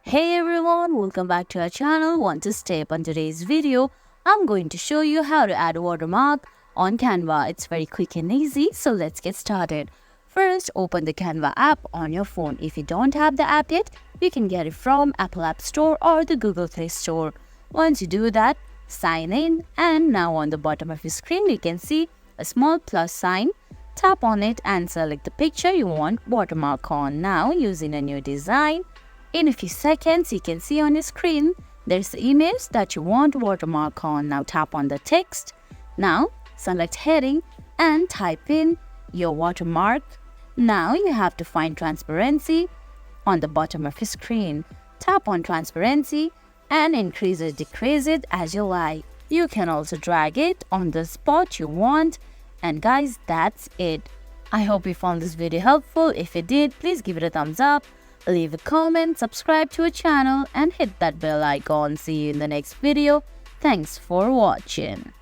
Hey everyone, welcome back to our channel. Want to step on today's video? I'm going to show you how to add a watermark on Canva. It's very quick and easy, so let's get started. First, open the Canva app on your phone. If you don't have the app yet, you can get it from Apple App Store or the Google Play Store. Once you do that, sign in, and now on the bottom of your screen you can see a small plus sign. Tap on it and select the picture you want watermark on. Now, using a new design, in a few seconds, you can see on your screen there's the image that you want watermark on. Now tap on the text. Now select heading and type in your watermark. Now you have to find transparency on the bottom of your screen. Tap on transparency and increase or decrease it as you like. You can also drag it on the spot you want. And guys, that's it. I hope you found this video helpful. If you did, please give it a thumbs up. Leave a comment, subscribe to our channel and hit that bell icon. See you in the next video. Thanks for watching.